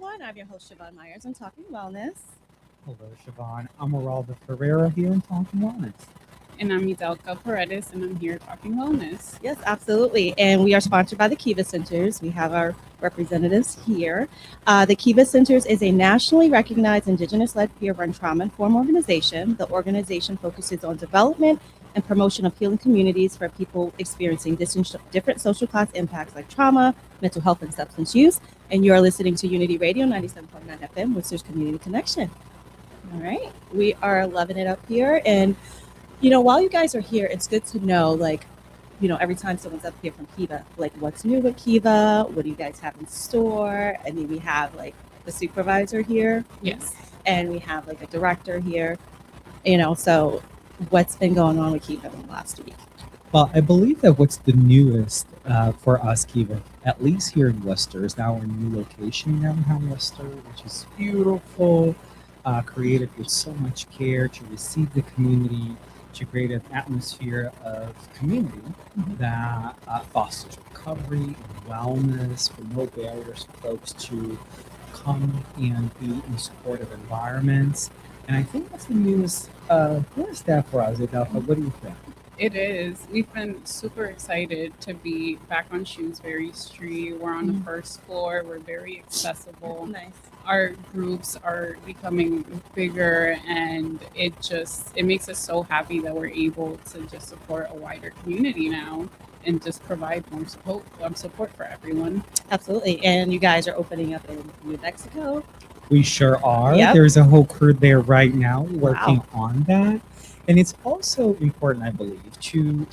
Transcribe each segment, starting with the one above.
everyone. I'm your host, Siobhan Myers, on Talking Wellness. Hello, Siobhan. I'm Geraldo Ferreira here in Talking Wellness. And I'm Idelka Paredes, and I'm here talking wellness. Yes, absolutely. And we are sponsored by the Kiva Centers. We have our representatives here. The Kiva Centers is a nationally recognized Indigenous-led peer-run trauma-informed organization. The organization focuses on development and promotion of healing communities for people experiencing different social class impacts like trauma, mental health, and substance use. And you're listening to Unity Radio 97.9 FM, Worcester's Community Connection. All right. We are loving it up here. And while you guys are here, it's good to know, every time someone's up here from Kiva, what's new with Kiva? What do you guys have in store? And then we have, the supervisor here. Yes. And we have, a director here. So what's been going on with Kiva in the last week? Well, I believe that what's the newest for us, Kiva, at least here in Worcester, is now our new location downtown Worcester, which is beautiful, created with so much care to receive the community, to create an atmosphere of community that fosters recovery and wellness, with no barriers for folks to come and be in supportive environments. And I think that's the newest step for us, Adelpha. What do you think? It is. We've been super excited to be back on Shrewsbury Street. We're on the first floor. We're very accessible. Nice. Our groups are becoming bigger, and it makes us so happy that we're able to just support a wider community now and just provide more support for everyone. Absolutely. And you guys are opening up in New Mexico. We sure are. Yep. There's a whole crew there right now working on that. And it's also important, I believe, to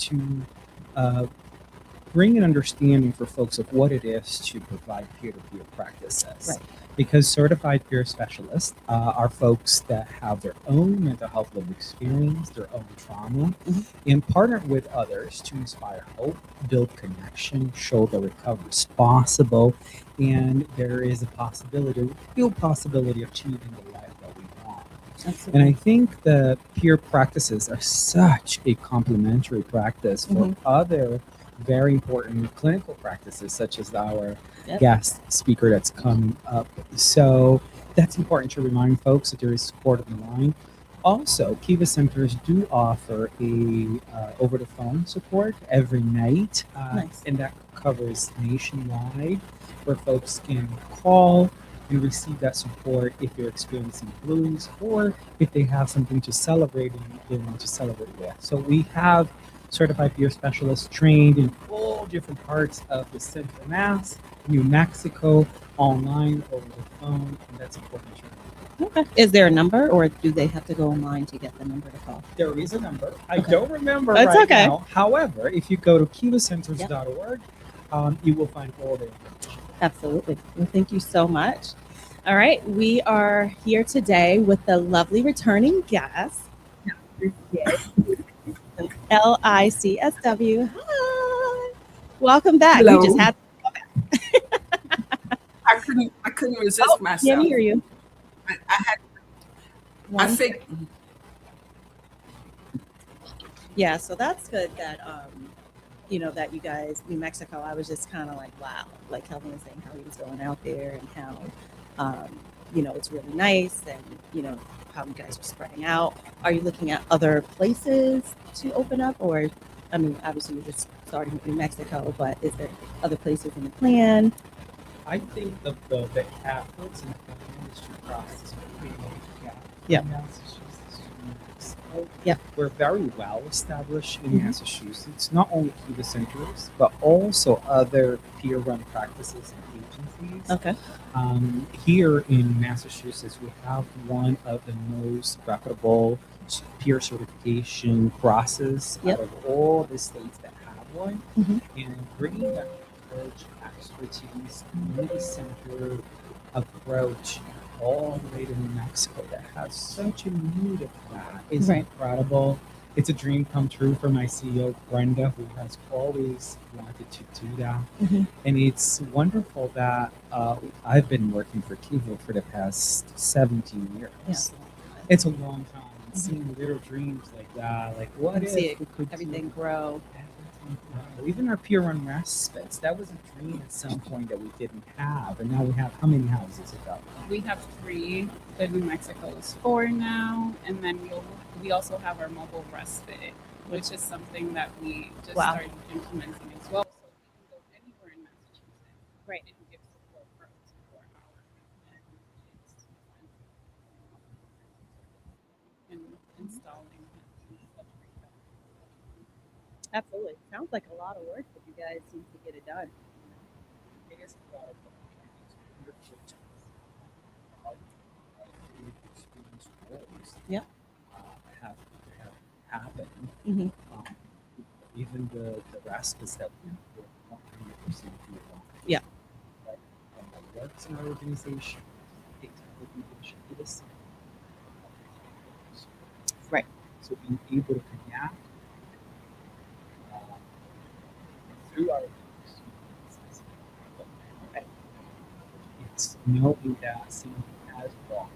bring an understanding for folks of what it is to provide peer-to-peer practices. Right. Because certified peer specialists are folks that have their own mental health lived experience, their own trauma, and partner with others to inspire hope, build connection, show that recovery is possible, and there is a real possibility of achieving the life that we want. Absolutely. And I think the peer practices are such a complementary practice for other very important clinical practices, such as our guest speaker that's coming up. So that's important to remind folks that there is support on the line. Also, Kiva Centers do offer a over-the-phone support every night, Nice. and that covers nationwide, where folks can call and receive that support if they're experiencing blues or if they have something to celebrate and they want to celebrate with. So we have certified peer specialists trained in all different parts of the Central Mass, New Mexico, online, over the phone, and that's important to remember. Okay. Is there a number, or do they have to go online to get the number to call? There is a number. I don't remember That's right okay. now. However, if you go to kivacenters.org, you will find all the information. Absolutely. Well, thank you so much. All right. We are here today with the lovely returning guest, LCSW. Hi. Welcome back. Hello. You just had to come back. I couldn't resist Can't myself. hear you. I had. I think. Yeah, so that's good that that you guys, New Mexico, I was just kind of like, wow, like Kelvin was saying how he was going out there and how it's really nice, and how you guys are spreading out. Are you looking at other places to open up, or obviously you're just starting with New Mexico, but is there other places in the plan? I think the efforts and the industry process are pretty much Yeah. in Massachusetts and New Mexico. Yeah. We're very well established in Massachusetts, not only Kiva Centers, but also other peer-run practices and agencies. Okay. Here in Massachusetts, we have one of the most reputable peer certification process out of all the states that have one. And bringing that approach, expertise, community-centered approach all the way to New Mexico that has such a need of that is incredible. It's a dream come true for my CEO, Brenda, who has always wanted to do that. And it's wonderful that I've been working for Kiva for the past 17 years. Yeah. It's a long time. And seeing little dreams like that, like what if See we could everything do grow. Even our peer-run respites, that was a dream at some point that we didn't have, and now we have. How many houses about? We have 3. The New Mexico is 4 now, and then we also have our mobile respite, which is something that we just Wow. started implementing as well. So we can go anywhere in Massachusetts, Right. and give support for up to 4 hours, and installing and stuff like that. Absolutely. Sounds like a lot of work, but you guys seem to get it done. It is a lot of fun. Experience roles, Yeah. have happened. Mhm. Um, even the respites that we were 100% Yeah. right? That works in our organization, it organization it is Right. so being able to connect uh, through our experiences, Right. it's knowing that something has wrong.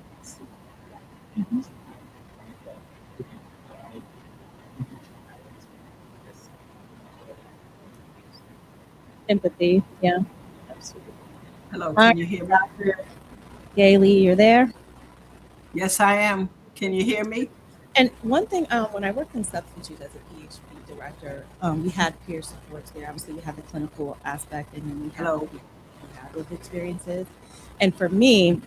Mhm. Empathy. Yeah. Absolutely. Hello, All can right, you hear me? Dr. Gailey, you're there. Yes, I am. Can you hear me? And one thing, when I worked in substance use as a PhD director, we had peer supports there. Obviously, we have the clinical aspect, and then we have the Hello. people who have those experiences. And for me,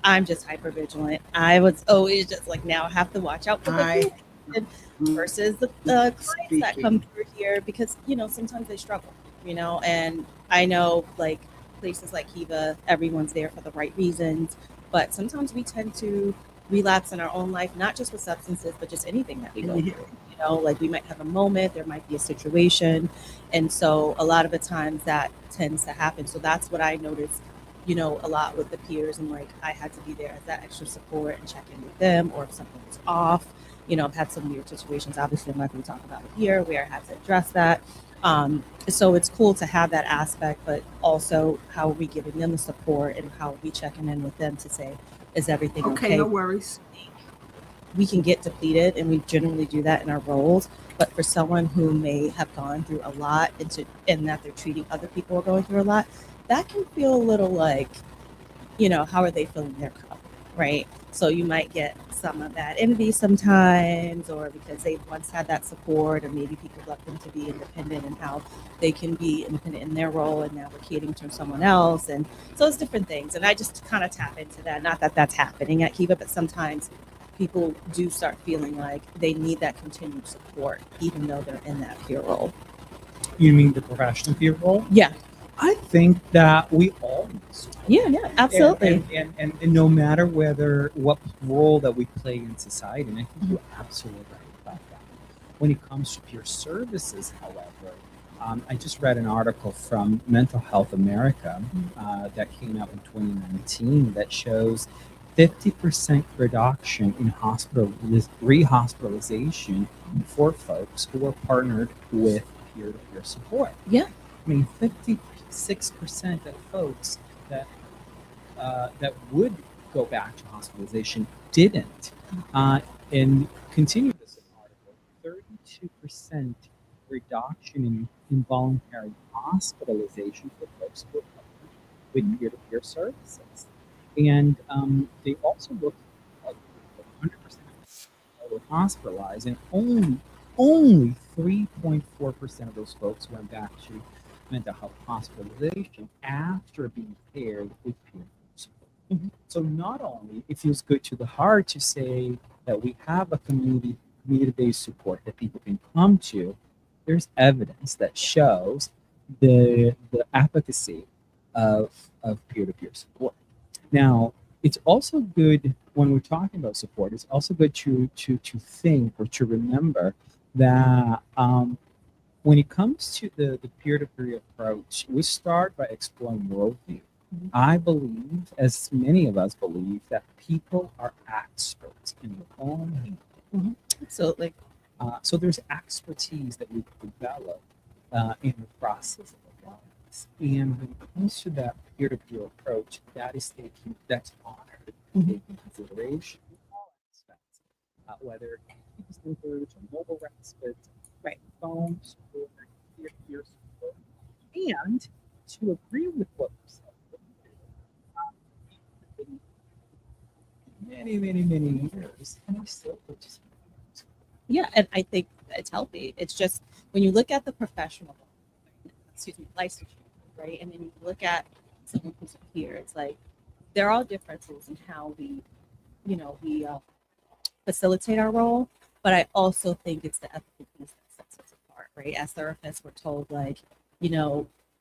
I'm just hyper vigilant. I was always just like, now I have to watch out for the I people versus the clients that come through here because sometimes they struggle, and I know like places like Kiva, everyone's there for the right reasons, but sometimes we tend to relapse in our own life, not just with substances, but just anything that we go through. Like we might have a moment, there might be a situation, and so a lot of the times that tends to happen. So that's what I noticed a lot with the peers, and like I had to be there as that extra support and check in with them, or if something was off. I've had some weird situations. Obviously, I'm not going to talk about it here, where I had to address that. So it's cool to have that aspect, but also how are we giving them the support and how are we checking in with them to say, is everything okay? no worries. We can get depleted, and we generally do that in our roles. But for someone who may have gone through a lot and that they're treating other people who are going through a lot, that can feel a little like, how are they filling their cup, right? So you might get some of that envy sometimes, or because they've once had that support, or maybe people left them to be independent and how they can be independent in their role, and now we're catering to someone else. And so it's different things. And I just kind of tap into that. Not that that's happening at Kiva, but sometimes people do start feeling like they need that continued support, even though they're in that peer role. You mean the professional peer role? Yeah. I think that we all need support. Yeah, absolutely. And no matter what role that we play in society, and I think you're absolutely right about that. When it comes to peer services, however, I just read an article from Mental Health America that came out in 2019 that shows 50% reduction in rehospitalization for folks who are partnered with peer-to-peer support. Yeah. I mean, 56% of folks that would go back to hospitalization didn't. And continue this article, 32% reduction in involuntary hospitalization for folks who are partnered with peer-to-peer services. And they also looked at 100% were hospitalized, and only 3.4% of those folks went back to mental health hospitalization after being paired with peer support. Mhm. So not only it feels good to the heart to say that we have a community-based support that people can come to, there's evidence that shows the efficacy of peer-to-peer support. Now, it's also good when we're talking about support. It's also good to think or to remember that when it comes to the peer-to-peer approach, we start by exploring worldview. Mhm. I believe, as many of us believe, that people are experts in their own handling. Absolutely. So there's expertise that we develop in the process of alliance. And when it comes to that peer-to-peer approach, that's honored, taken into consideration in all aspects, whether it be centers or mobile respite, Right. phone support, and to agree with what you said, many years, and I still participate. Yeah, and I think it's healthy. It's just when you look at the professional, licensure, right, and then you look at someone who's here, it's like there are differences in how we facilitate our role, but I also think it's the ethical piece that sets us apart, right? As therapists, we're told like,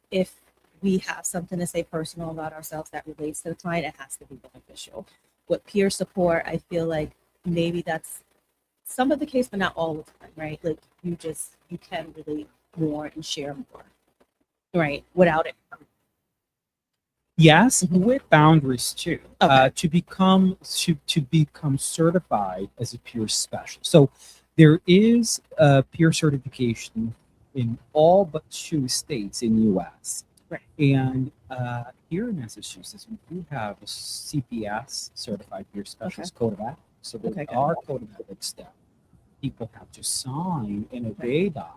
if we have something to say personal about ourselves that relates to the client, it has to be beneficial. With peer support, I feel like maybe that's some of the case, but not all the time, right? Like you can relate more and share more, right? Without it. Yes, with boundaries too. Okay. To become certified as a peer specialist. So there is a peer certification in all but 2 states in the U.S. Right. And here in Massachusetts, we do have a CPS, Certified Peer Specialist Code of Ethics. So there are code of ethics that people have to sign and obey that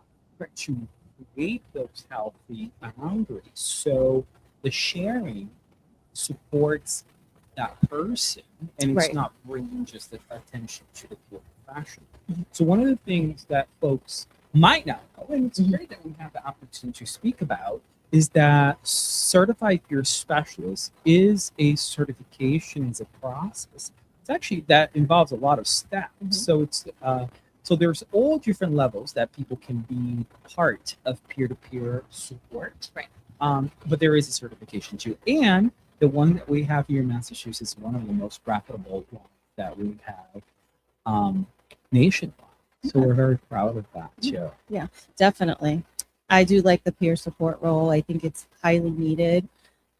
to create those healthy boundaries. So the sharing supports that person, and it's not bringing just the attention to the peer professional. So one of the things that folks might not know, and it's great that we have the opportunity to speak about, is that certified peer specialist is a certification, is a process. It's actually that involves a lot of steps. So it's so there's all different levels that people can be part of peer-to-peer support. Right. But there is a certification too, and the one that we have here in Massachusetts is one of the most reputable ones that we have nationwide. So we're very proud of that too. Yeah, definitely. I do like the peer support role. I think it's highly needed.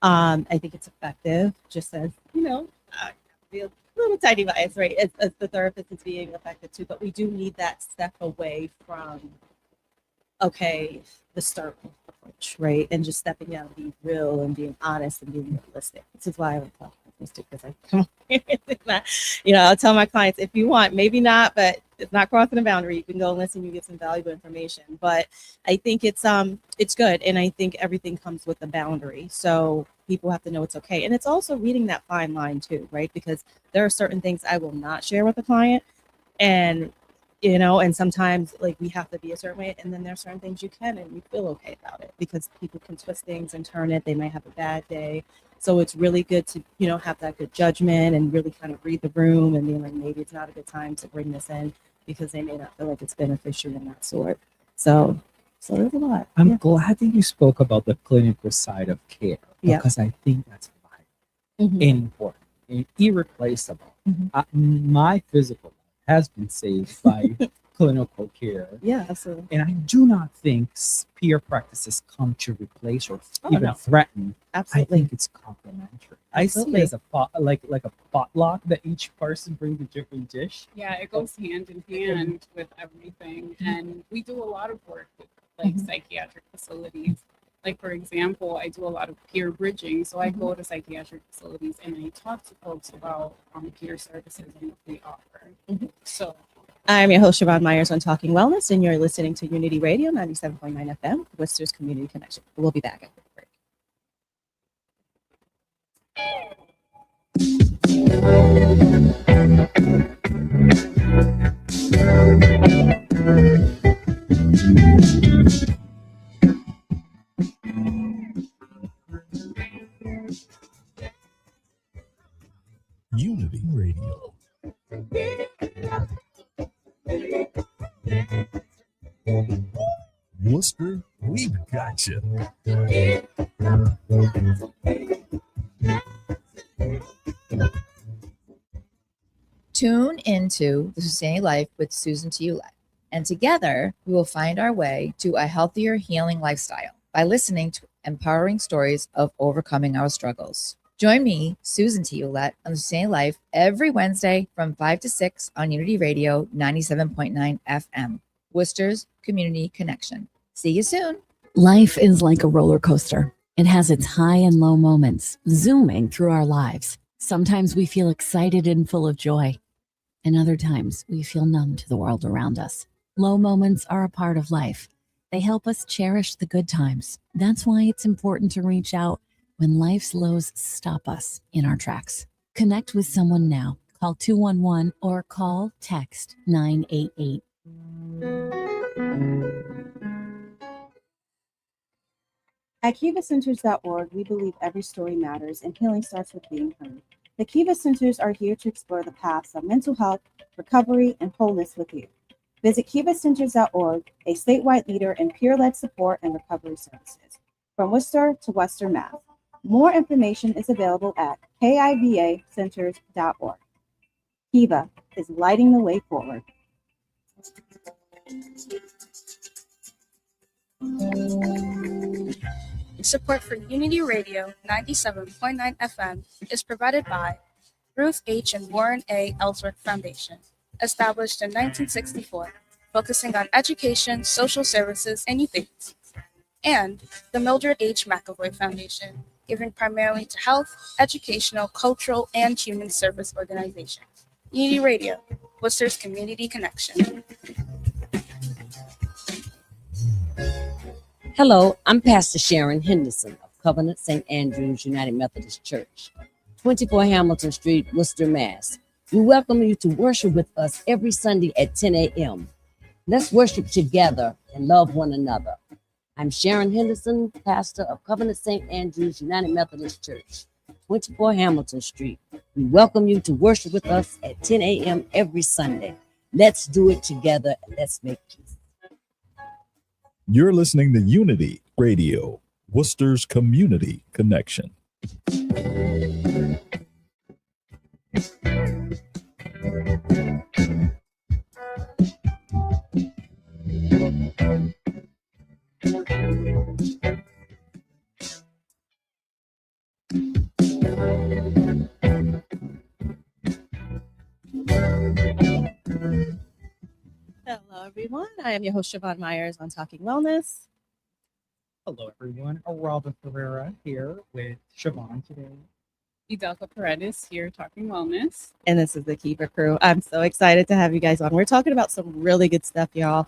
I think it's effective, just as, be a little tiny bias, right? As the therapist is being effective too, but we do need that step away from, the start approach, right? And just stepping out and being real and being honest and being realistic. This is why I would talk about this too, because I'll tell my clients, if you want, maybe not, but it's not crossing a boundary. You can go and listen, you get some valuable information. But I think it's good. And I think everything comes with a boundary. So people have to know it's okay. And it's also reading that fine line too, right? Because there are certain things I will not share with the client. And and sometimes like we have to be a certain way, and then there's certain things you can and you feel okay about it, because people can twist things and turn it. They might have a bad day. So it's really good to, have that good judgment and really kind of read the room and being like, maybe it's not a good time to bring this in because they may not feel like it's beneficial in that sort. So there's a lot. I'm glad that you spoke about the clinical side of care, because I think that's vital and important and irreplaceable. My physical has been saved by clinical care. Yeah, absolutely. And I do not think peer practices come to replace or even threaten. Absolutely. I think it's complementary. I see it as a like a potluck that each person brings a different dish. Yeah, it goes hand in hand with everything. And we do a lot of work with like psychiatric facilities. Like, for example, I do a lot of peer bridging. So I go to psychiatric facilities and I talk to folks about peer services and what we offer. So I'm your host, Siobhan Myers, on Talking Wellness, and you're listening to Unity Radio 97.9 FM, Worcester's Community Connection. We'll be back after the break. Unity Radio. Worcester, we've got you. Tune into the Sustaining Life with Susan Tioulette, and together we will find our way to a healthier, healing lifestyle by listening to empowering stories of overcoming our struggles. Join me, Susan Tioulette, on the Sustaining Life every Wednesday from 5 to 6 on Unity Radio 97.9 FM, Worcester's Community Connection. See you soon. Life is like a roller coaster. It has its high and low moments, zooming through our lives. Sometimes we feel excited and full of joy, and other times we feel numb to the world around us. Low moments are a part of life, They help us cherish the good times. That's why it's important to reach out when life's lows stop us in our tracks. Connect with someone now. Call 211 or call text 988. At KivaCenters.org, we believe every story matters and healing starts with being heard. The Kiva Centers are here to explore the paths of mental health, recovery, and wholeness with you. Visit KivaCenters.org, a statewide leader in peer-led support and recovery services, from Worcester to Western Mass. More information is available at KIVACenters.org. Kiva is lighting the way forward. Support for Unity Radio 97.9 FM is provided by Ruth H. and Warren A. Ellsworth Foundation, established in 1964, focusing on education, social services, and youth agencies, and the Mildred H. McAvoy Foundation, giving primarily to health, educational, cultural, and human service organizations. Unity Radio, Worcester's community connection. Hello, I'm Pastor Sharon Henderson of Covenant St. Andrew's United Methodist Church, 24 Hamilton Street, Worcester, Mass. We welcome you to worship with us every Sunday at 10 a.m. Let's worship together and love one another. I'm Sharon Henderson, pastor of Covenant St. Andrew's United Methodist Church, 24 Hamilton Street. We welcome you to worship with us at 10 a.m. every Sunday. Let's do it together and let's make peace. You're listening to Unity Radio, Worcester's community connection. Hello, everyone. I am your host, Siobhan Myers on Talking Wellness. Hello, everyone. Araldo Ferreira here with Siobhan today. Idelka Paredes here talking wellness. And this is the Kiva crew. I'm so excited to have you guys on. We're talking about some really good stuff, y'all.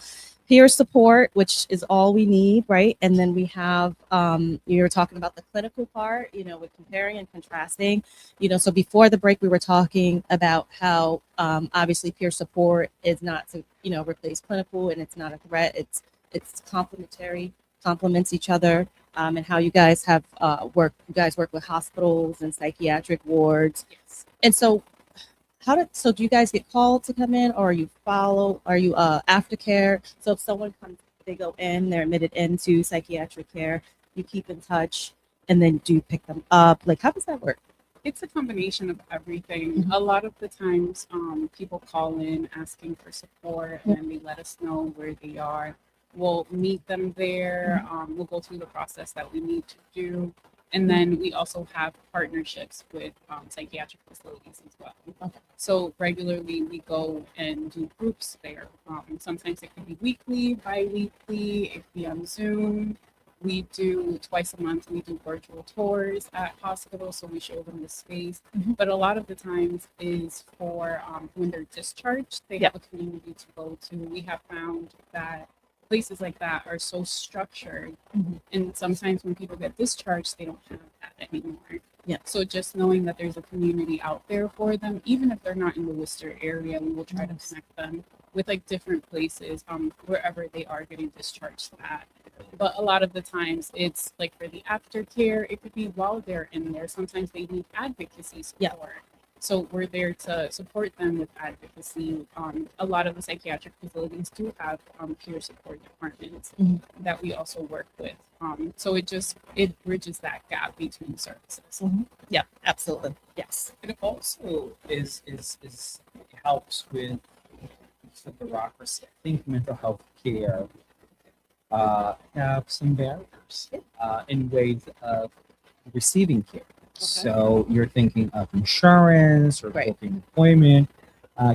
Peer support, which is all we need, right? And then we have, you were talking about the clinical part, with comparing and contrasting, so before the break, we were talking about how obviously peer support is not to, replace clinical, and it's not a threat. It's complementary, complements each other, and how you guys have work with hospitals and psychiatric wards. Yes. And so do you guys get called to come in, or are you aftercare? So if someone comes, they go in, they're admitted into psychiatric care, you keep in touch, and then do you pick them up? Like, how does that work? It's a combination of everything. Mhm. A lot of the times people call in asking for support, and then they let us know where they are. We'll meet them there. We'll go through the process that we need to do. And then we also have partnerships with psychiatric facilities as well. Okay. So regularly we go and do groups there. Sometimes it can be weekly, bi-weekly, it can be on Zoom. We do twice a month, we do virtual tours at hospitals, so we show them the space. Mhm. But a lot of the times is for when they're discharged, they have a community to go to. We have found that places like that are so structured, and sometimes when people get discharged, they don't have that anymore. Yeah. So just knowing that there's a community out there for them, even if they're not in the Worcester area, we will try to connect them with like different places wherever they are getting discharged at. But a lot of the times it's like for the aftercare, it could be while they're in there. Sometimes they need advocacy support. Yeah. So we're there to support them with advocacy. A lot of the psychiatric facilities do have peer support departments that we also work with. So it bridges that gap between services. Yeah, absolutely. Yes. It also is it helps with the bureaucracy. I think mental health care have some barriers in ways of receiving care. So you're thinking of insurance or booking employment,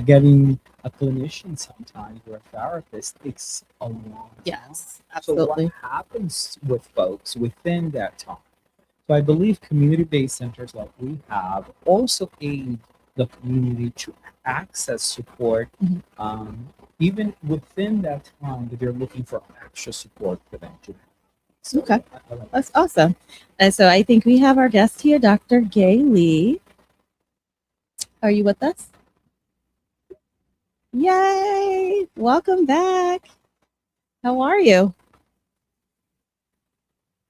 getting a clinician sometimes or a therapist takes a long time. Yes, So absolutely. what happens with folks within that time? So I believe community-based centers like we have also aid the community to access support even within that time that they're looking for extra support for them to. So Okay. I like That's awesome. And so I think we have our guest here, Dr. Gay Lee. Are you with us? Yay! Welcome back. How are you?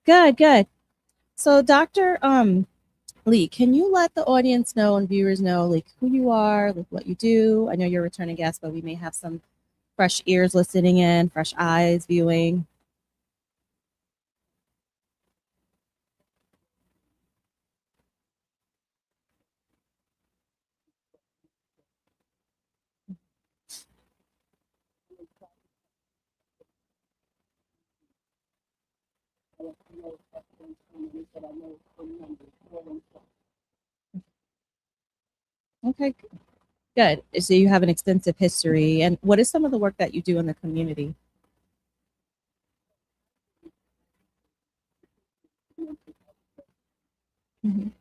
Good, good. So, Dr. Lee, can you let the audience know and viewers know like who you are, like what you do? I know you're a returning guest, but we may have some fresh ears listening in, fresh eyes viewing. Okay, good. So you have an extensive history. And what is some of the work that you do in the community? Mhm.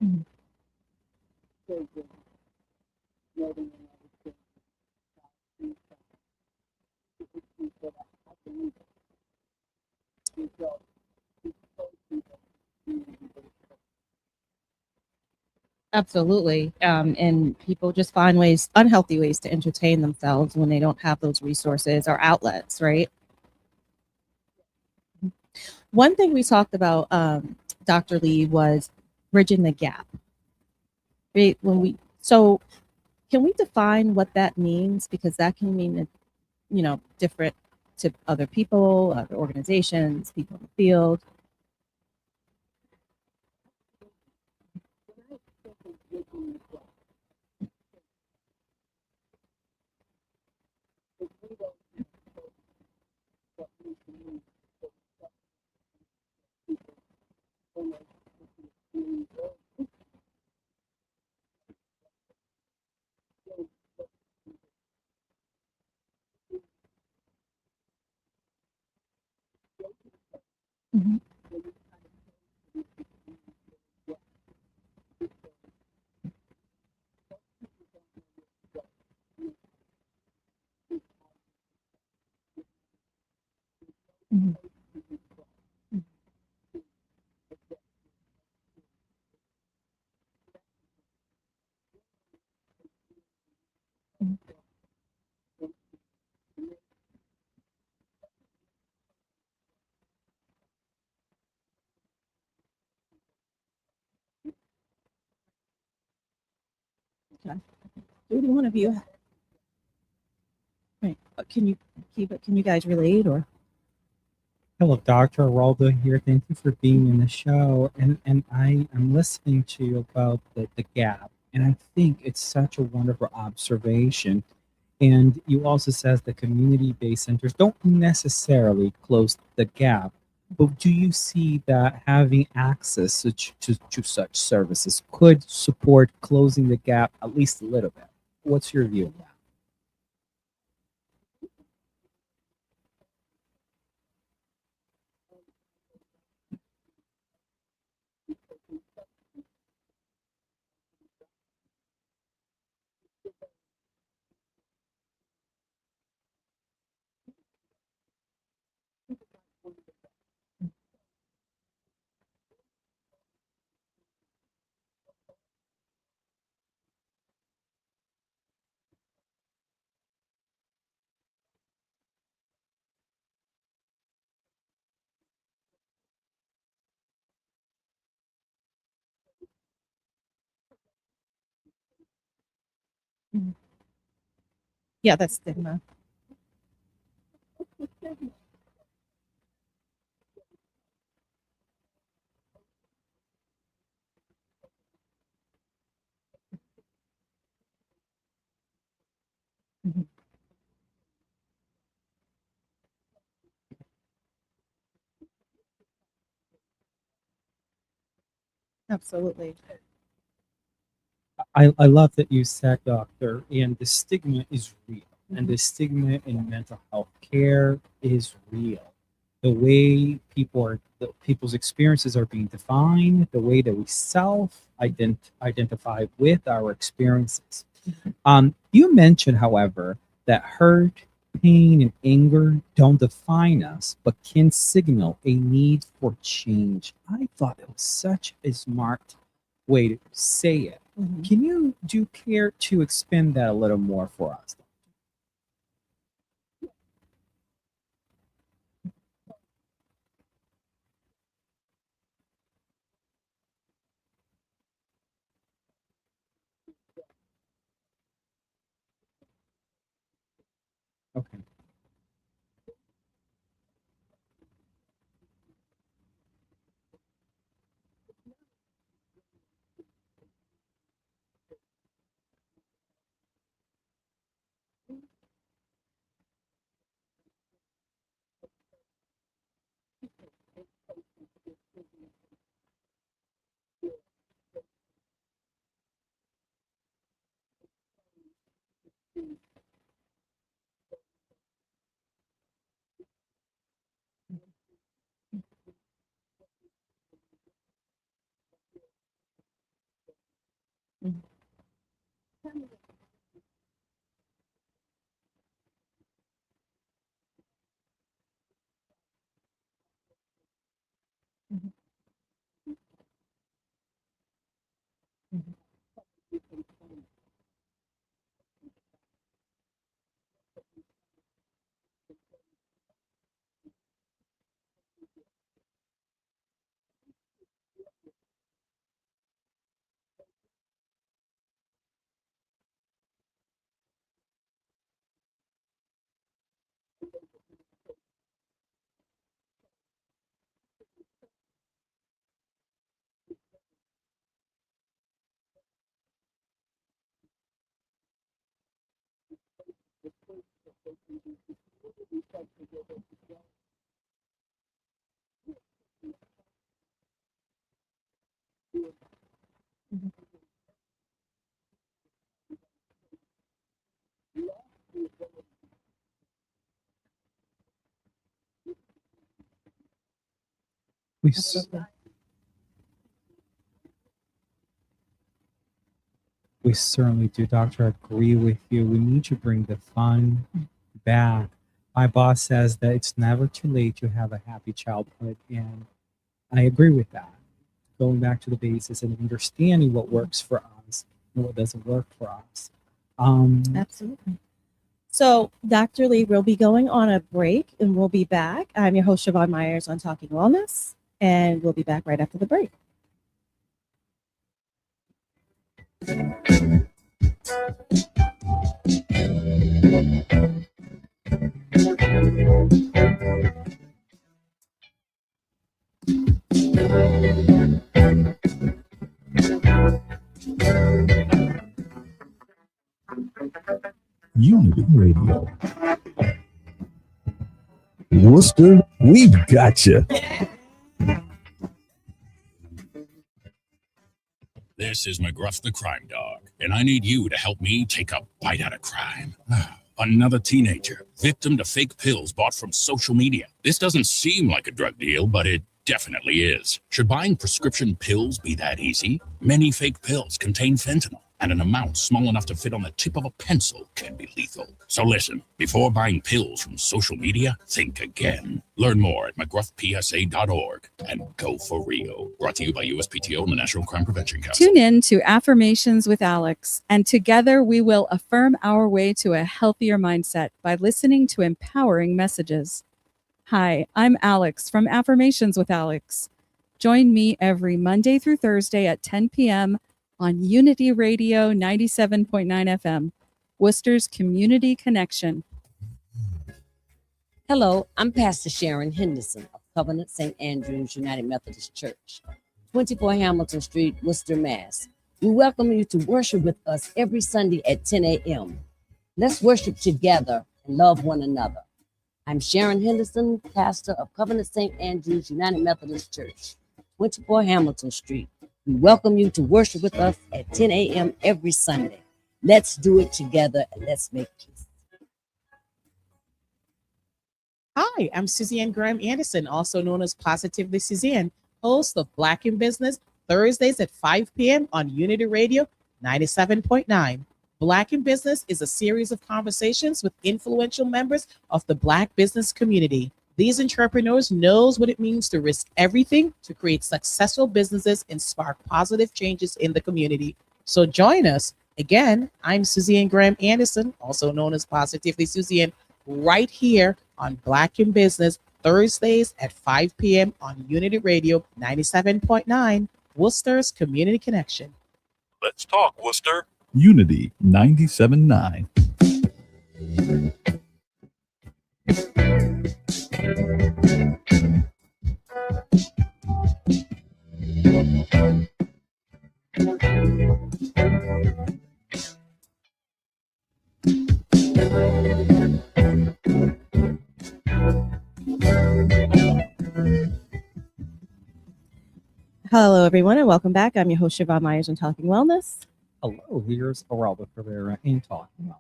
Mhm. Absolutely. And people just find ways, unhealthy ways to entertain themselves when they don't have those resources or outlets, right? One thing we talked about, Dr. Lee, was bridging the gap. Right? So can we define what that means? Because that can mean, different to other people, other organizations, people in the field. Mhm. Mhm. Mhm. Okay. Do either one of you, right? Can you keep it? Can you guys relate or? Hello, Dr. Araldo here. Thank you for being in the show. And I am listening to you about the gap. And I think it's such a wonderful observation. And you also says the community-based centers don't necessarily close the gap. But do you see that having access to such services could support closing the gap at least a little bit? What's your view of that? Mhm. Yeah, that's stigma. Absolutely. I love that you said, doctor, and the stigma is real. And the stigma in mental health care is real. The way people's experiences are being defined, the way that we identify with our experiences. You mentioned, however, that hurt, pain, and anger don't define us, but can signal a need for change. I thought it was such a smart way to say it. Mhm. Can you do care to expand that a little more for us? Okay. Mhm. Mhm. Mhm. Mhm. We, s- we certainly do, doctor. I agree with you. We need to bring the fun back. My boss says that it's never too late to have a happy childhood, and I agree with that. Going back to the basis and understanding what works for us and what doesn't work for us. Absolutely. So, Dr. Lee, we'll be going on a break and we'll be back. I'm your host, Siobhan Myers on Talking Wellness, and we'll be back right after the break. Unity Radio. Worcester, we've got you. This is McGruff the Crime Dog, and I need you to help me take a bite out of crime. Another teenager, victim to fake pills bought from social media. This doesn't seem like a drug deal, but it definitely is. Should buying prescription pills be that easy? Many fake pills contain fentanyl, and an amount small enough to fit on the tip of a pencil can be lethal. So listen, before buying pills from social media, think again. Learn more at mcgruffpsa.org and go for Rio. Brought to you by USPTO and the National Crime Prevention Council. Tune in to Affirmations with Alex, and together we will affirm our way to a healthier mindset by listening to empowering messages. Hi, I'm Alex from Affirmations with Alex. Join me every Monday through Thursday at 10 p.m. on Unity Radio 97.9 FM, Worcester's Community Connection. Hello, I'm Pastor Sharon Henderson of Covenant St. Andrews United Methodist Church, 24 Hamilton Street, Worcester, Mass. We welcome you to worship with us every Sunday at 10 a.m. Let's worship together and love one another. I'm Sharon Henderson, pastor of Covenant St. Andrews United Methodist Church, 24 Hamilton Street, We welcome you to worship with us at 10 a.m. every Sunday. Let's do it together and let's make peace. Hi, I'm Suzanne Graham Anderson, also known as Positively Suzanne, host of Black in Business, Thursdays at 5 p.m. on Unity Radio 97.9. Black in Business is a series of conversations with influential members of the Black business community. These entrepreneurs knows what it means to risk everything to create successful businesses and spark positive changes in the community. So join us. Again, I'm Suzanne Graham Anderson, also known as Positively Suzanne, right here on Black in Business, Thursdays at 5 p.m. on Unity Radio 97.9, Worcester's Community Connection. Let's talk, Worcester. Unity 97.9. Hello, everyone, and welcome back. I'm your host, Siobhan Myers on Talking Wellness. Hello, here's Geraldo Pereira in Talking Wellness.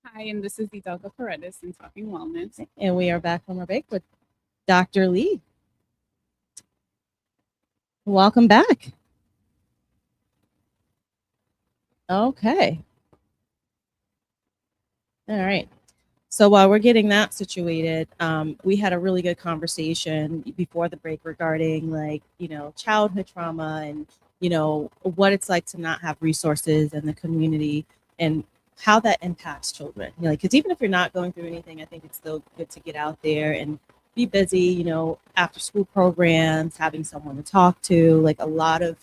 Hi, and this is Vitalka Paredes in Talking Wellness. And we are back from our break with Dr. Lee. Welcome back. Okay. All right. So while we're getting that situated, we had a really good conversation before the break regarding childhood trauma and, what it's like to not have resources in the community and how that impacts children. Because even if you're not going through anything, I think it's still good to get out there and be busy, after school programs, having someone to talk to. Like a lot of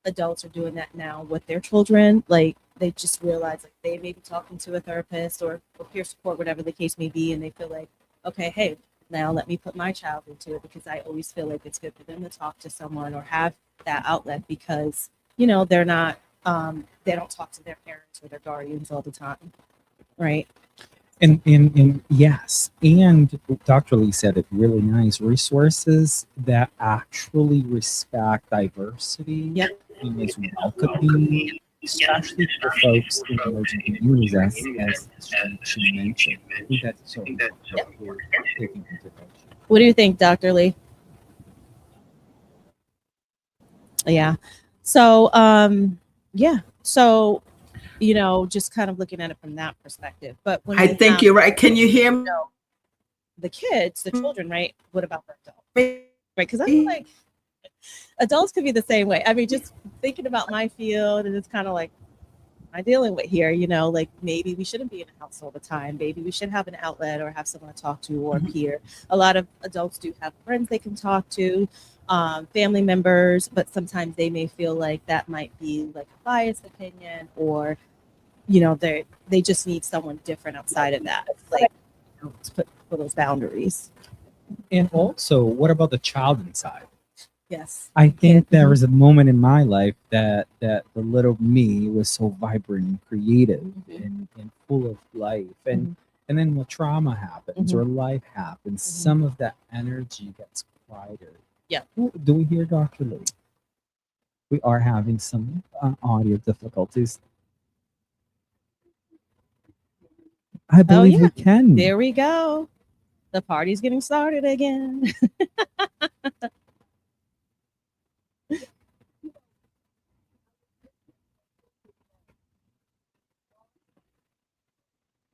adults are doing that now with their children. Like they just realize like they may be talking to a therapist or peer support, whatever the case may be, and they feel like, okay, hey, now let me put my child into it, because I always feel like it's good for them to talk to someone or have that outlet, because they're not they don't talk to their parents or their guardians all the time, right? And yes, and Dr. Lee said it really nice. Resources that actually respect diversity Yep. and is welcoming, especially for folks in emerging communities, as she mentioned. I think that's so important. We're taking consideration. What do you think, Dr. Lee? Yeah. So yeah. So just kind of looking at it from that perspective. But when I think you're right. Can you hear me? The kids, the children, right? What about the adults? Right? Because I feel like adults could be the same way. I mean, just thinking about my field, and it's kind of like, am I dealing with here? Like maybe we shouldn't be in a house all the time. Maybe we should have an outlet or have someone to talk to or peer. A lot of adults do have friends they can talk to, family members, but sometimes they may feel like that might be like a biased opinion, or they just need someone different outside of that, like to put those boundaries. And also, what about the child inside? Yes. I think there was a moment in my life that the little me was so vibrant and creative and full of life. And then when trauma happens or life happens, some of that energy gets quieter. Yeah. Do we hear Dr. Lee? We are having some audio difficulties. I believe we can. There we go. The party's getting started again.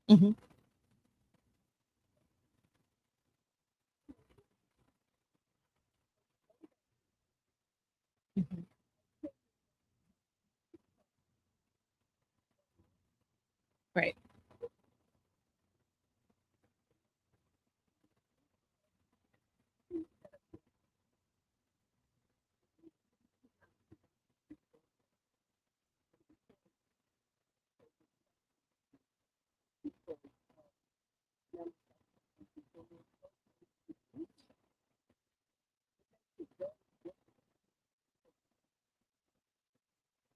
Mhm. Mhm. Right.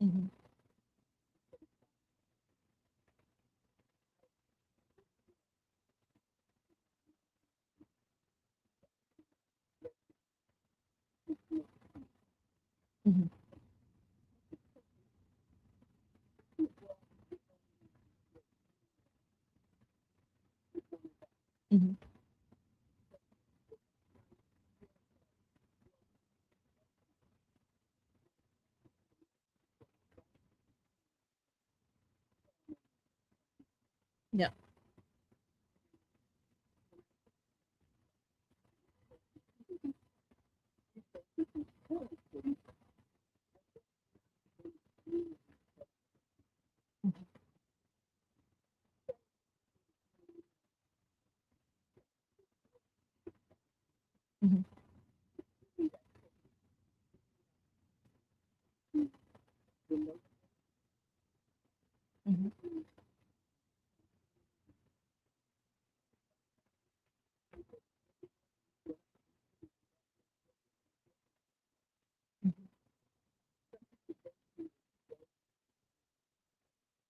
Mhm. Mhm. Yeah. Mhm. Mhm. Mhm.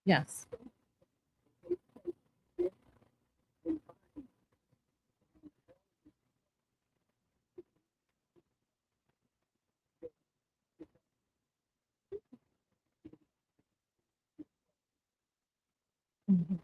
Yes. Mhm.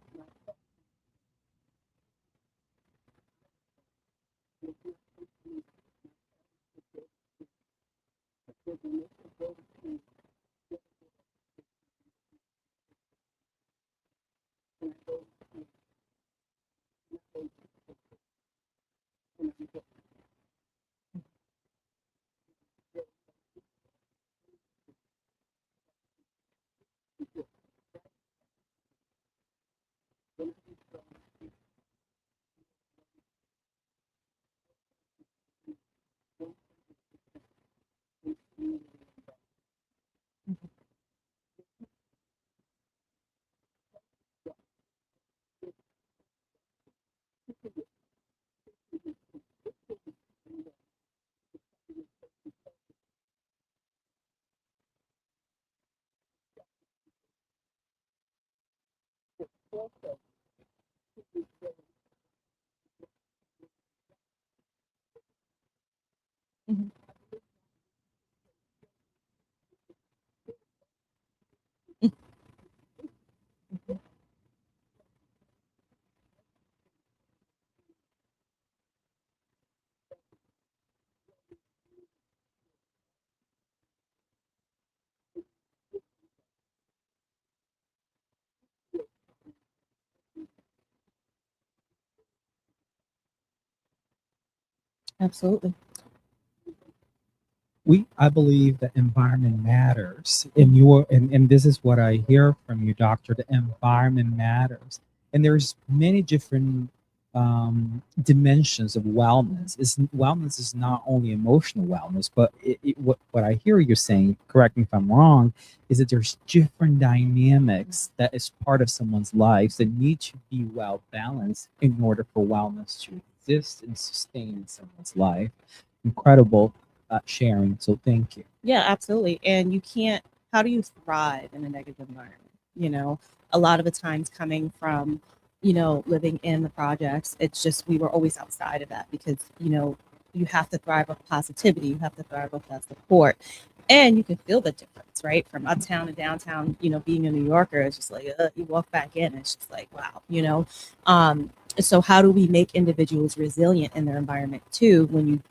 Mhm. Absolutely. I believe that environment matters, and this is what I hear from you, doctor. The environment matters, and there's many different dimensions of wellness. Wellness is not only emotional wellness, but what I hear you saying, correct me if I'm wrong, is that there's different dynamics that is part of someone's lives that need to be well balanced in order for wellness to exist and sustain in someone's life. Incredible sharing. So thank you. Yeah, absolutely. And you can't, how do you thrive in a negative environment? A lot of the times coming from, living in the projects, it's just we were always outside of that because, you have to thrive with positivity, you have to thrive with that support. And you can feel the difference, right? From uptown to downtown, being a New Yorker, it's just like you walk back in, it's just like, wow. So how do we make individuals resilient in their environment too when you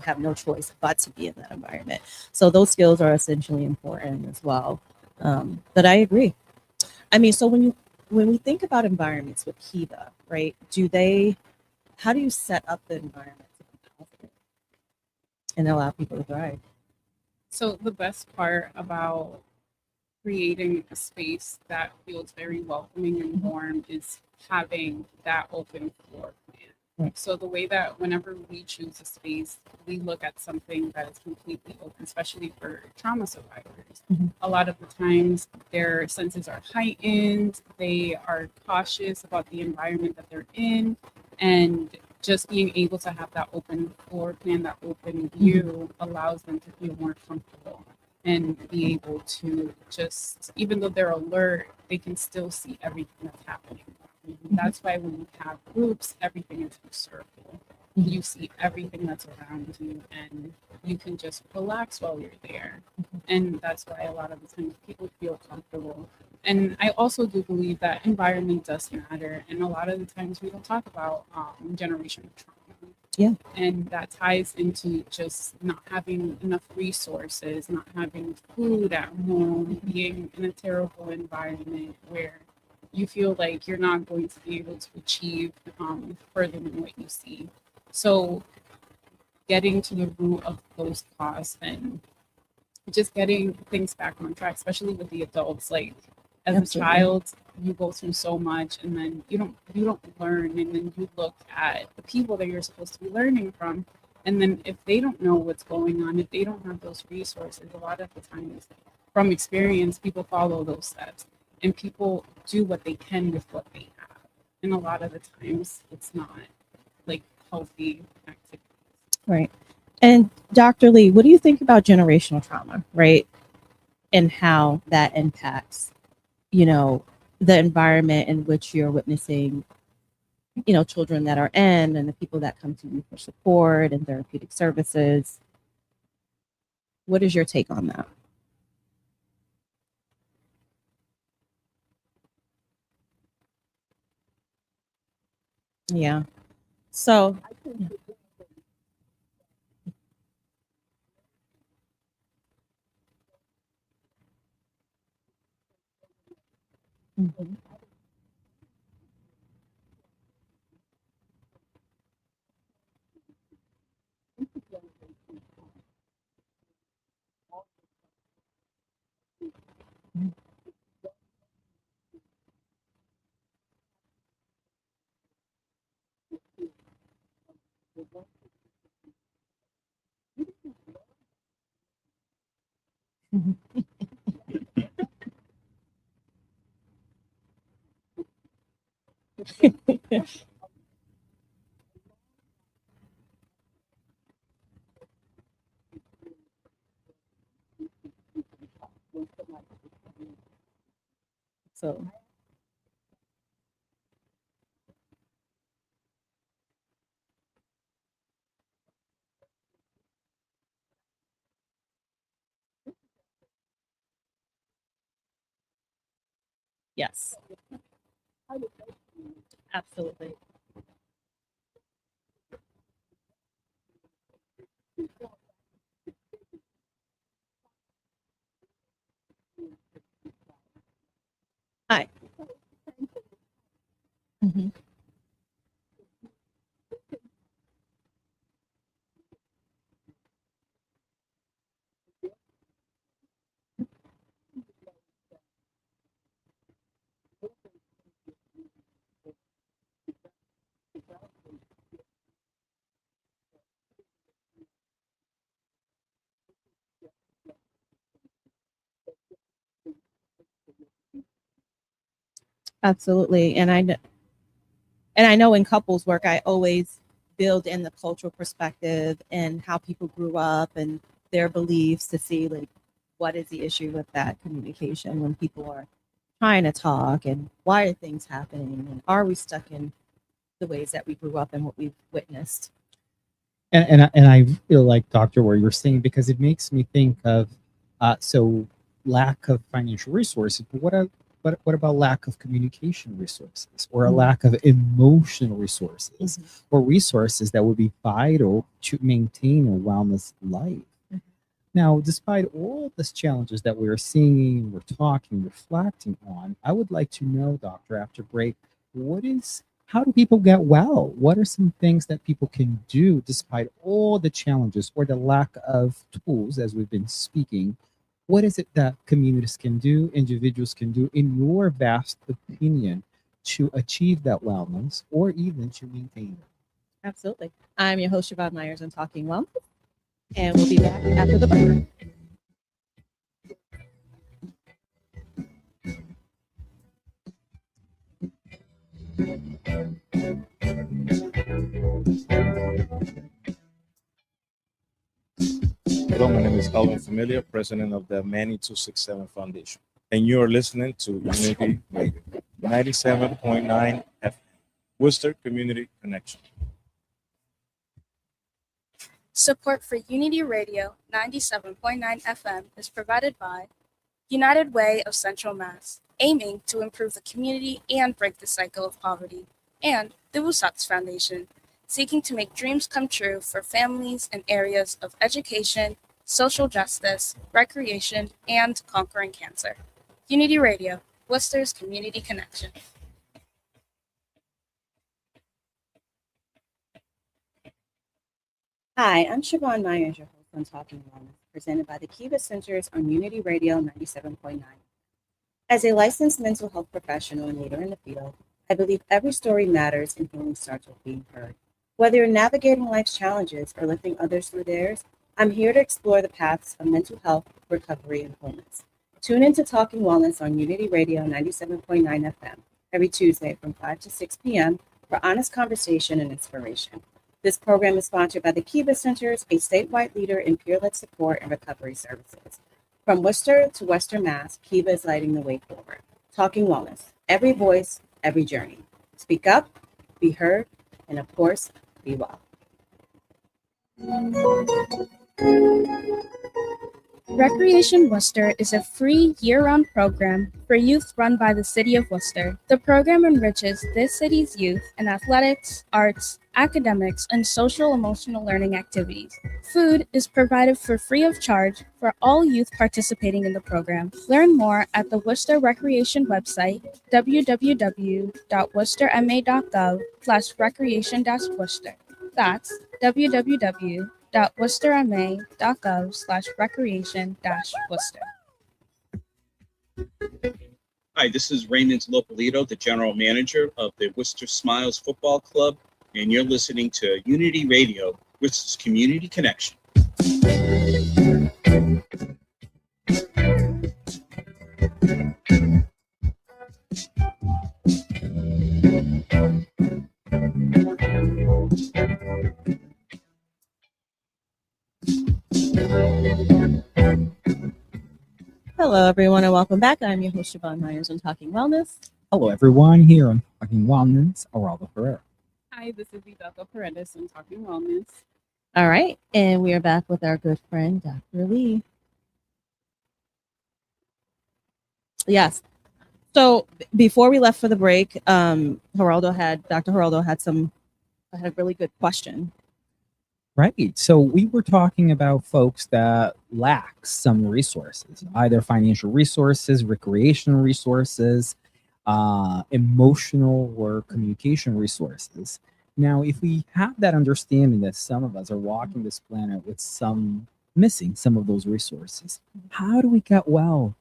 have no choice but to be in that environment. So those skills are essentially important as well. But I agree. I mean, so when we think about environments with Kiva, right? How do you set up the environment to be positive and allow people to thrive? So the best part about creating a space that feels very welcoming and warm is having that open floor plan. Right. So the way that whenever we choose a space, we look at something that is completely open, especially for trauma survivors. Mhm. A lot of the times their senses are heightened, they are cautious about the environment that they're in, and just being able to have that open floor plan, that open view allows them to feel more comfortable and be able to just, even though they're alert, they can still see everything that's happening. That's why when you have groups, everything is a circle. You see everything that's around you and you can just relax while you're there. And that's why a lot of the times people feel comfortable. And I also do believe that environment does matter. And a lot of the times we don't talk about generational trauma. Yeah. And that ties into just not having enough resources, not having food at home, being in a terrible environment where you feel like you're not going to be able to achieve further than what you see. So getting to the root of those causes and just getting things back on track, especially with the adults. Like as Absolutely. a child, you go through so much, and then you don't learn, and then you look at the people that you're supposed to be learning from, and then if they don't know what's going on, if they don't have those resources, a lot of the times, from experience, people follow those steps, and people do what they can with what they have, and a lot of the times, it's not like healthy activity. Right. And Dr. Lee, what do you think about generational trauma, right? And how that impacts, the environment in which you're witnessing, children that are in and the people that come to you for support and therapeutic services. What is your take on that? Yeah. So, Mhm. So, yes, absolutely. Hi. Mhm. Absolutely. And I know in couples work, I always build in the cultural perspective and how people grew up and their beliefs to see like what is the issue with that communication when people are trying to talk and why are things happening and are we stuck in the ways that we grew up and what we've witnessed. And I feel like, doctor, what you're saying, because it makes me think of so lack of financial resources, but what about lack of communication resources, or a lack of emotional resources, or resources that would be vital to maintain a wellness life? Now, despite all these challenges that we're seeing, we're talking, reflecting on, I would like to know, doctor, after break, how do people get well? What are some things that people can do despite all the challenges or the lack of tools, as we've been speaking? What is it that communities can do, individuals can do, in your vast opinion, to achieve that wellness or even to maintain it? Absolutely. I'm your host, Siobhan Myers, on Talking Wellness, and we'll be back after the break. Hello, my name is Alvin Familia, president of the Manny 267 Foundation, and you are listening to Unity Radio 97.9 FM, Worcester Community Connection. Support for Unity Radio 97.9 FM is provided by United Way of Central Mass, aiming to improve the community and break the cycle of poverty, and the Wusatz Foundation, seeking to make dreams come true for families in areas of education, social justice, recreation, and conquering cancer. Unity Radio, Worcester's Community Connection. Hi, I'm Siobhan Myers, your host on Talking Wellness, presented by the Kiva Centers on Unity Radio 97.9. As a licensed mental health professional and leader in the field, I believe every story matters and healing starts with being heard. Whether you're navigating life's challenges or lifting others through theirs, I'm here to explore the paths of mental health, recovery, and wholeness. Tune into Talking Wellness on Unity Radio 97.9 FM every Tuesday from 5 to 6 p.m. for honest conversation and inspiration. This program is sponsored by the Kiva Centers, a statewide leader in peer-led support and recovery services. From Worcester to Western Mass, Kiva is lighting the way forward. Talking Wellness, every voice, every journey. Speak up, be heard, and of course, be well. Recreation Worcester is a free year-round program for youth run by the City of Worcester. The program enriches this city's youth in athletics, arts, academics, and social-emotional learning activities. Food is provided for free of charge for all youth participating in the program. Learn more at the Worcester Recreation website, www.worcesterma.gov/recreation-worcester. That's www.worcesterma.gov/recreation-worcester. Hi, this is Raymond Lopolito, the General Manager of the Worcester Smiles Football Club, and you're listening to Unity Radio, Worcester's Community Connection. Hello, everyone, and welcome back. I'm your host, Siobhan Myers on Talking Wellness. Hello, everyone, here on Talking Wellness, Geraldo Ferrer. Hi, this is Idato Paredes on Talking Wellness. All right, and we are back with our good friend, Dr. Lee. Yes. So before we left for the break, Dr. Geraldo had a really good question. Right. So we were talking about folks that lack some resources, either financial resources, recreational resources, emotional or communication resources. Now, if we have that understanding that some of us are walking this planet with missing some of those resources, how do we get well,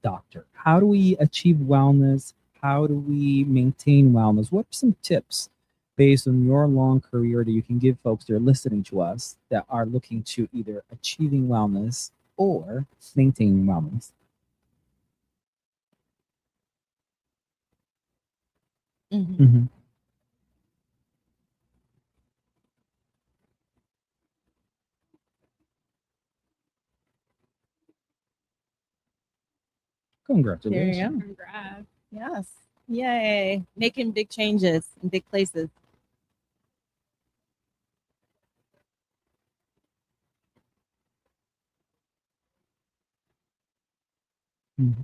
doctor? How do we achieve wellness? How do we maintain wellness? What are some tips based on your long career that you can give folks that are listening to us that are looking to either achieving wellness or maintaining wellness? Mm-hmm. Mm-hmm. Congratulations. There you go. Congrats. Yes. Yay. Making big changes in big places. Mm-hmm.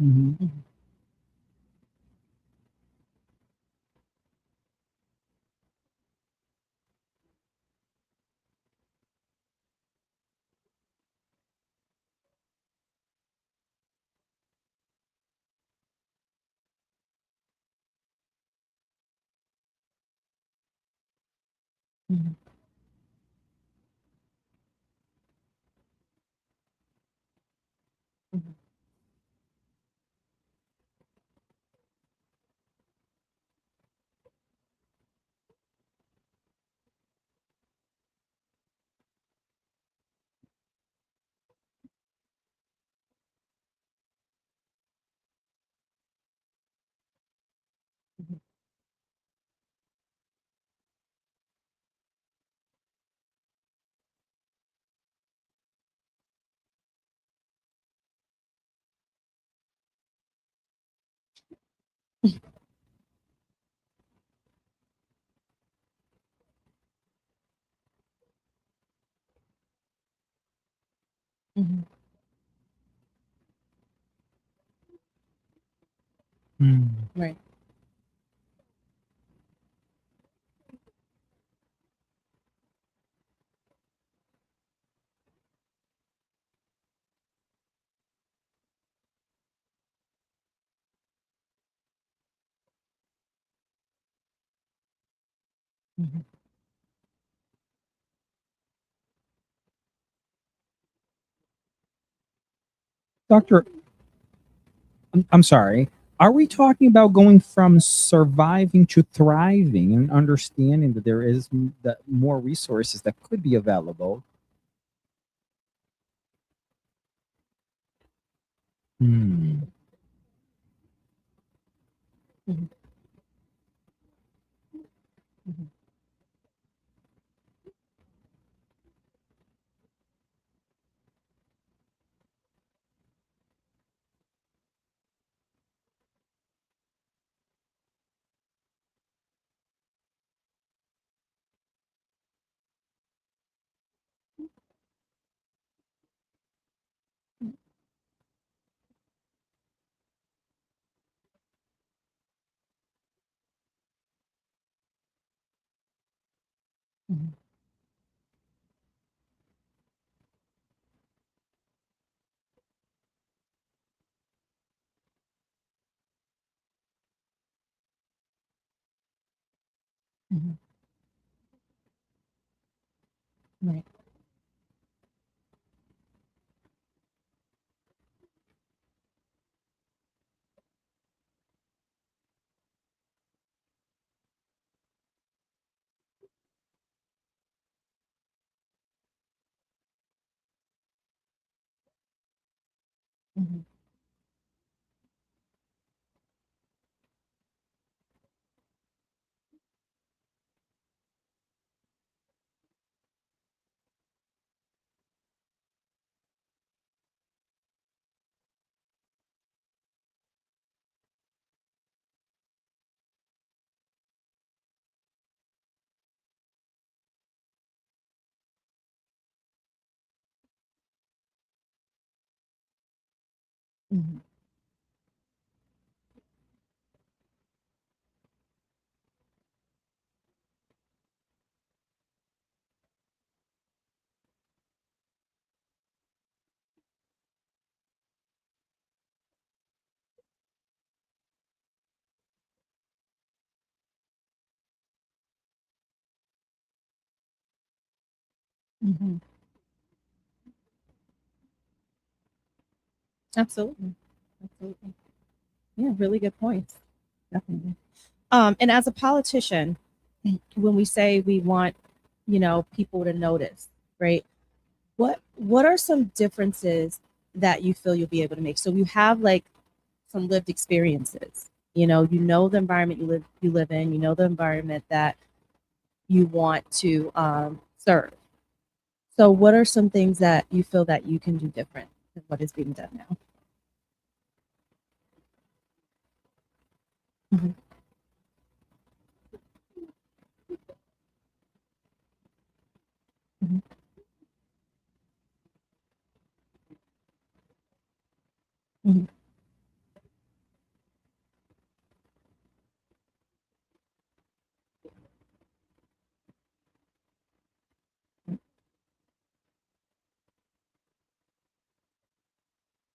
Mm-hmm. Mm-hmm. Mm-hmm. Mm-hmm. Mm-hmm. Right. Mhm. Doctor, I'm sorry. Are we talking about going from surviving to thriving and understanding that there is that more resources that could be available? Hmm. Mhm. Mhm. Mhm. Mhm. Right. Mhm. Mhm. Mhm. Absolutely. Absolutely. Yeah, really good points. Definitely. And as a politician, when we say we want, people to notice, right? What are some differences that you feel you'll be able to make? So you have like some lived experiences. You know the environment you live in. You know the environment that you want to serve. So what are some things that you feel that you can do different than what is being done now? Mhm. Mhm. Mhm.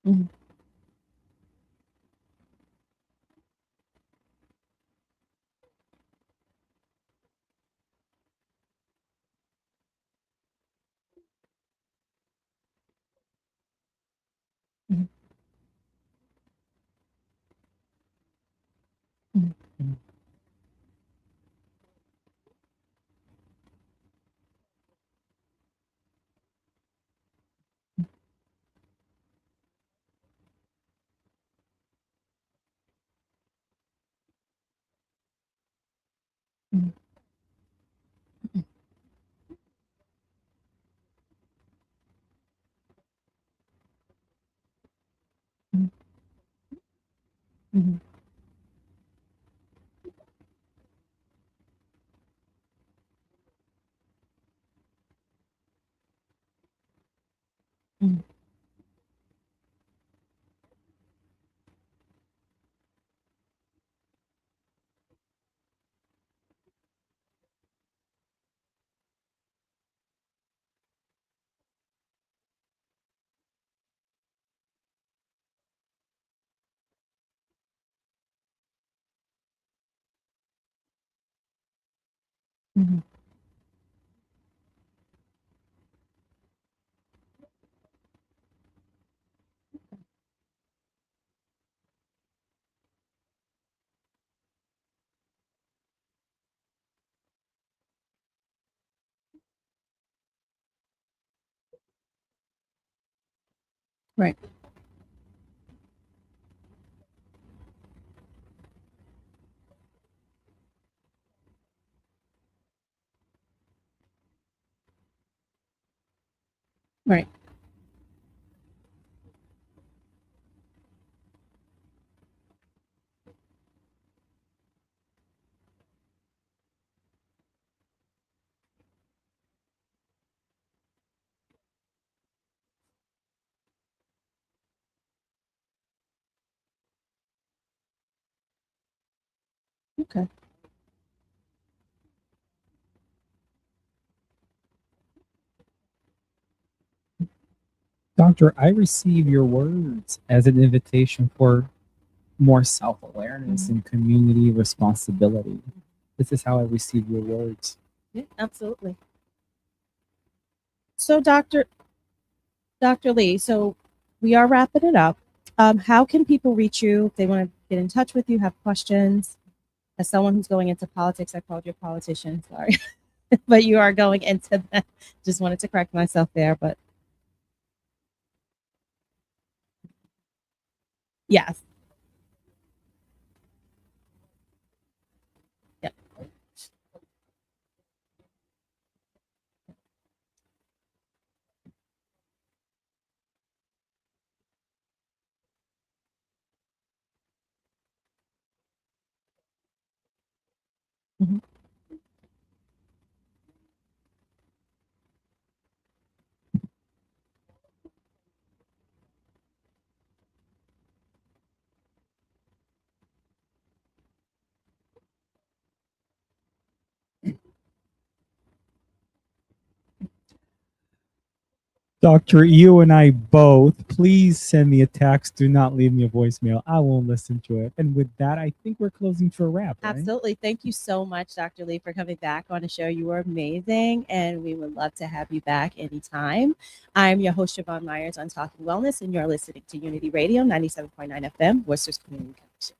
Mhm. Mhm. Mhm. Mhm. Mhm. Mhm. Mhm. Mhm. Right. Right. Okay. Doctor, I receive your words as an invitation for more self awareness and community responsibility. This is how I receive your words. Yeah, absolutely. So, Dr. Lee, so we are wrapping it up. How can people reach you if they want to get in touch with you, have questions? As someone who's going into politics, I called you a politician, sorry. But you are going into that. Just wanted to correct myself there, but yes. Yep. Mhm. Doctor, you and I both, please send me a text. Do not leave me a voicemail. I won't listen to it. And with that, I think we're closing for a wrap. Right? Absolutely. Thank you so much, Dr. Lee, for coming back on the show. You were amazing, and we would love to have you back anytime. I'm your host, Siobhan Myers on Talking Wellness, and you're listening to Unity Radio 97.9 FM, Worcester's Community Connection.